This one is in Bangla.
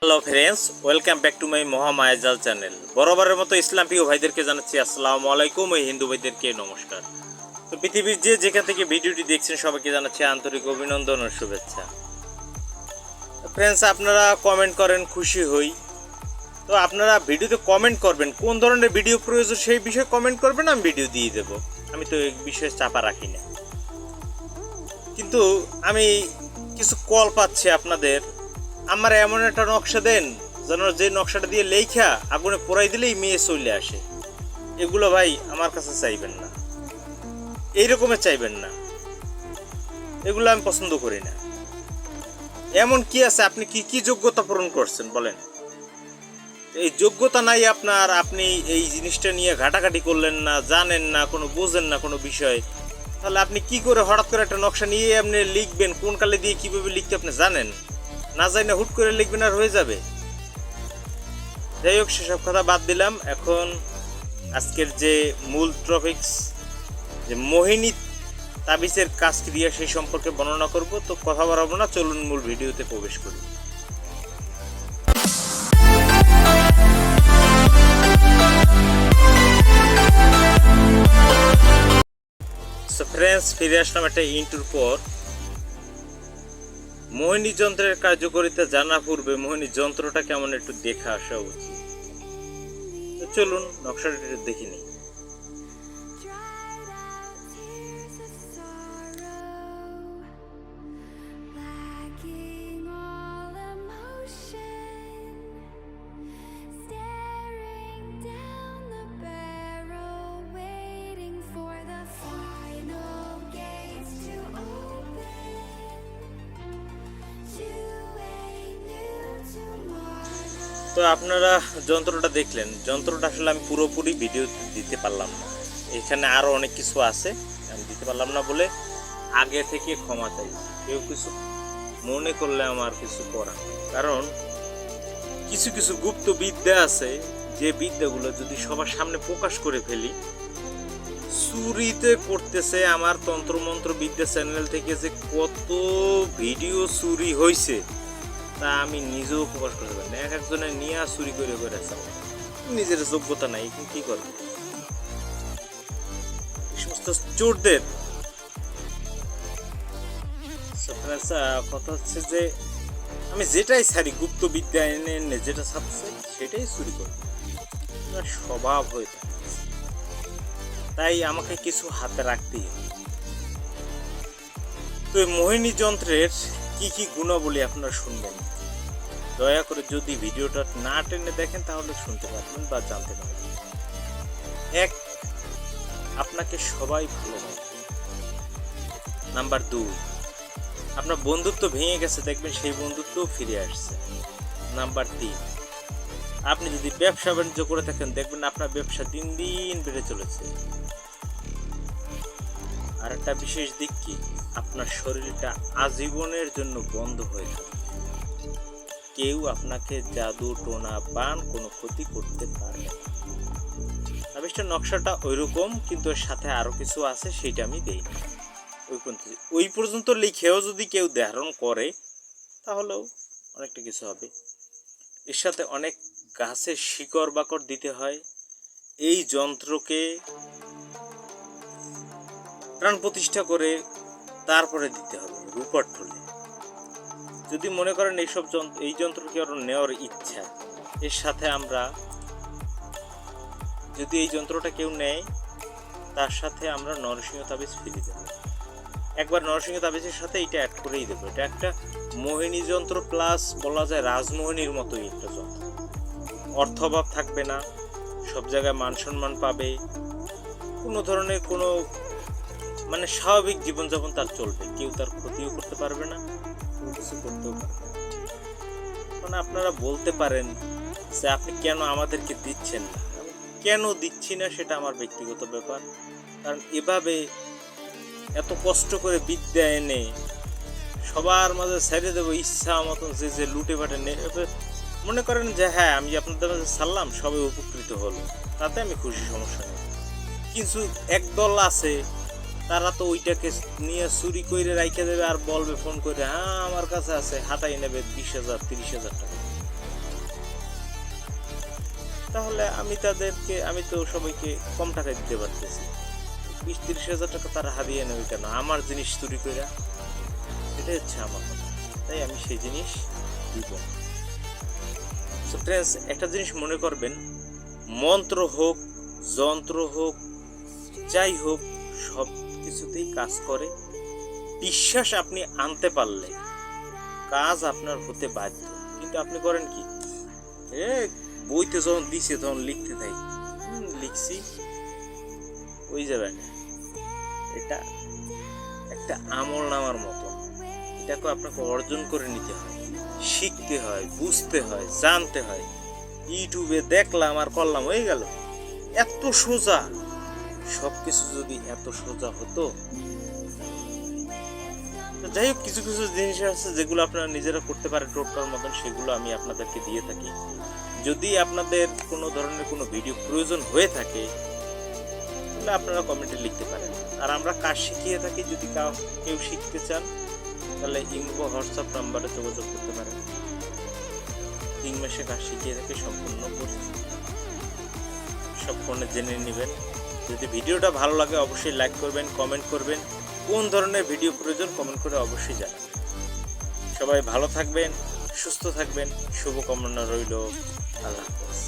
Hello friends, welcome back to my Mahamayajal channel. বরাবরের মতো ইসলাম প্রিয় ভাইদেরকে জানাচ্ছি আসসালামু আলাইকুম, এই হিন্দু ভাইদেরকে নমস্কার। তো পৃথিবীর যেখান থেকে ভিডিওটি দেখছেন সবাইকে জানাচ্ছি আন্তরিক অভিনন্দন ও শুভেচ্ছা। ফ্রেন্ডস, আপনারা কমেন্ট করেন, খুশি হই। তো আপনারা ভিডিওতে কমেন্ট করবেন, কোন ধরনের ভিডিও প্রয়োজন সেই বিষয়ে কমেন্ট করবেন, আমি ভিডিও দিয়ে দেব। আমি তো এই বিষয়ে চাপা রাখি না। কিন্তু আমি কিছু কল পাচ্ছি আপনাদের, আমার এমন একটা নকশা দেন যেন যে নকশাটা দিয়ে লেখা আগুনে পোড়াই দিলেই মেয়ে চলে আসে। এগুলো ভাই আমার কাছে চাইবেন না, এইরকমের চাইবেন না, এগুলো আমি পছন্দ করি না। এমন কি আছে, আপনি কি কি যোগ্যতা পূরণ করছেন বলেন? এই যোগ্যতা নাই আপনার, আপনি এই জিনিসটা নিয়ে ঘাটাঘাটি করলেন না, জানেন না, কোনো বোঝেন না কোনো বিষয়, তাহলে আপনি কি করে হঠাৎ করে একটা নকশা নিয়ে আপনি লিখবেন? কোন কালে দিয়ে কিভাবে লিখতে আপনি জানেন না? জানি না হুট করে লিখবেন আর হয়ে যাবে। যাই হোক, সেসব কথা বাদ দিলাম। এখন আজকের যে মূল টপিকস, যে মোহিনী তাবিজের কাজ ক্রিয়া, সেই সম্পর্কে বর্ণনা করব। তো কথা বাড়াবো না, চলুন মূল ভিডিওতে প্রবেশ করি। সো ফ্রেন্ডস, ফিরে আসলাম একটা ইন্টুর পর। মোহিনী যন্ত্রের কার্যকারিতা জানা পূর্বে মোহিনী যন্ত্রটা কেমন একটু দেখে আসা উচিত। তো চলুন নকশাটা একটু দেখে নিই। তো আপনারা যন্ত্রটা দেখলেন, যন্ত্রটা আসলে আমি পুরোপুরি ভিডিও দিতে পারলাম না, এখানে আরও অনেক কিছু আছে, আমি দিতে পারলাম না বলে আগে থেকে ক্ষমা চাই। কেউ কিছু মনে করলে আমার কিছু করা, কারণ কিছু কিছু গুপ্ত বিদ্যা আছে, যে বিদ্যাগুলো যদি সবার সামনে প্রকাশ করে ফেলি, চুরিতে করতেছে। আমার তন্ত্রমন্ত্র বিদ্যা চ্যানেল থেকে যে কত ভিডিও চুরি হয়েছে তা আমি নিজেও প্রকাশ করতে পারি না। এক একজনের নিয়ে চুরি করে করে নিজের যোগ্যতা নাই, কি করবে? এই সমস্ত চোরদের কথা হচ্ছে যে আমি যেটাই ছাড়ি, গুপ্ত বিদ্যা এনে এনে যেটা ছাড়ছে সেটাই চুরি করবে, স্বভাব হয়ে থাকে। তাই আমাকে কিছু হাতে রাখতেই হবে। তো এই মোহিনী যন্ত্রের কি কি গুণাবলী আপনারা শুনবেন, দয়া করে যদি ভিডিওটা না টেনে দেখেন তাহলে শুনতে পারবেন বা জানতে পারবেন। এক, আপনাকে সবাই ভালোবাসে। নাম্বার 2, আপনার বন্ধুত্ব ভেঙে গেছে, দেখবেন সেই বন্ধুত্বও ফিরে আসছে। নাম্বার 3, আপনি যদি ব্যবসা বাণিজ্য করে থাকেন, দেখবেন আপনার ব্যবসা দিন দিন বেড়ে চলেছে। আর একটা বিশেষ দিক কি, আপনার শরীরটা আজীবনের জন্য বন্ধ হয়ে যাবে। কেউ আপনাকে জাদু টোনা বান কোনো ক্ষতি করতে পারবে না। তাবিজটার নকশাটা ওইরকম, কিন্তু এর সাথে আরো কিছু আছে, সেটা আমি দেই না। ওই পর্যন্ত লিখেও যদি কেউ ধারণ করে তাহলেও অনেকটা কিছু হবে। এর সাথে অনেক গাছের শিকড় বাকড় দিতে হয়। এই যন্ত্রকে প্রাণ প্রতিষ্ঠা করে তারপরে দিতে হবে রূপার ঠোলে। যদি মনে করেন এই যন্ত্রকে আরো নেওয়ার ইচ্ছা, এর সাথে আমরা যদি এই যন্ত্রটা কেউ নেয়, তার সাথে আমরা নরসিংহ তাবিজ ফ্রি দেব। একবার নরসিংহ তাবিজের সাথে এটা অ্যাড করেই দেবো। এটা একটা মোহিনী যন্ত্র প্লাস বলা যায় রাজমোহিনীর মতোই একটা যন্ত্র। অর্থভাব থাকবে না, সব জায়গায় মান সম্মান পাবে, কোনো ধরনের কোনো স্বাভাবিক জীবনযাপন তার চলবে, কেউ তার ক্ষতিও করতে পারবে না, কোনো কিছু করতেও পারবে না। আপনারা বলতে পারেন যে আপনি কেন আমাদেরকে দিচ্ছেন না। কেন দিচ্ছি না সেটা আমার ব্যক্তিগত ব্যাপার, কারণ এভাবে এত কষ্ট করে বিদ্যা এনে সবার মাঝে ছেড়ে দেবো ইচ্ছা মতন, যে লুটে পাটে মনে করেন যে হ্যাঁ আমি আপনাদের মাঝে ছাড়লাম, সবাই উপকৃত হলো, তাতে আমি খুশি, সমস্যা নেই। কিন্তু একদল আছে, তারা তো ওইটাকে নিয়ে চুরি করে রাইখে দেবে আর বলবে ফোন করে, হ্যাঁ আমার কাছে আছে, হাতাই নেবে 20,000 30,000 টাকা। তাহলে আমি তো সবাইকে কম টাকায় দিতে পারতেছি, 20-30 হাজার টাকা তারা হারিয়ে নেবে কেন আমার জিনিস চুরি করে? এটাই হচ্ছে আমার কথা, তাই আমি সেই জিনিস দিব। সো ফ্রেন্ডস, একটা জিনিস মনে করবেন, মন্ত্র হোক, যন্ত্র হোক, যাই হোক, সব কিছুতেই কাজ করে। বিশ্বাস আপনি আনতে পারলে কাজ আপনার হতে বাধ্য। কিন্তু আপনি করেন কি, বইতে যখন দিছে তখন লিখতে থাকি, লিখছি ওই যাবে না। এটা একটা আমল নামার মতো, এটাকে আপনাকে অর্জন করে নিতে হয়, শিখতে হয়, বুঝতে হয়, জানতে হয়। ইউটিউবে দেখলাম আর করলাম, হয়ে গেল। এত সোজা, সবকিছু যদি এত সোজা হতো। যাই হোক, কিছু কিছু জিনিস আছে যেগুলো আপনারা নিজেরা করতে পারেন টোটকার মতন, সেগুলো আমি আপনাদেরকে দিয়ে থাকি। যদি আপনাদের কোনো ধরনের কোনো ভিডিও প্রয়োজন হয়ে থাকে তাহলে আপনারা কমেন্টে লিখতে পারেন। আর আমরা কাজ শিখিয়ে থাকি, যদি কেউ শিখতে চান তাহলে ইমো হোয়াটসঅ্যাপ নাম্বারে যোগাযোগ করতে পারেন। 3 মাসে কাজ শিখিয়ে থাকি সম্পূর্ণ করে, সব ফোনে জেনে নেবেন। যদি ভিডিওটা ভালো লাগে অবশ্যই লাইক করবেন, কমেন্ট করবেন। কোন ধরনের ভিডিও প্রয়োজন কমেন্ট করে অবশ্যই জানাবেন। সবাই ভালো থাকবেন, সুস্থ থাকবেন, শুভকামনা রইল। আল্লাহ হাফেজ।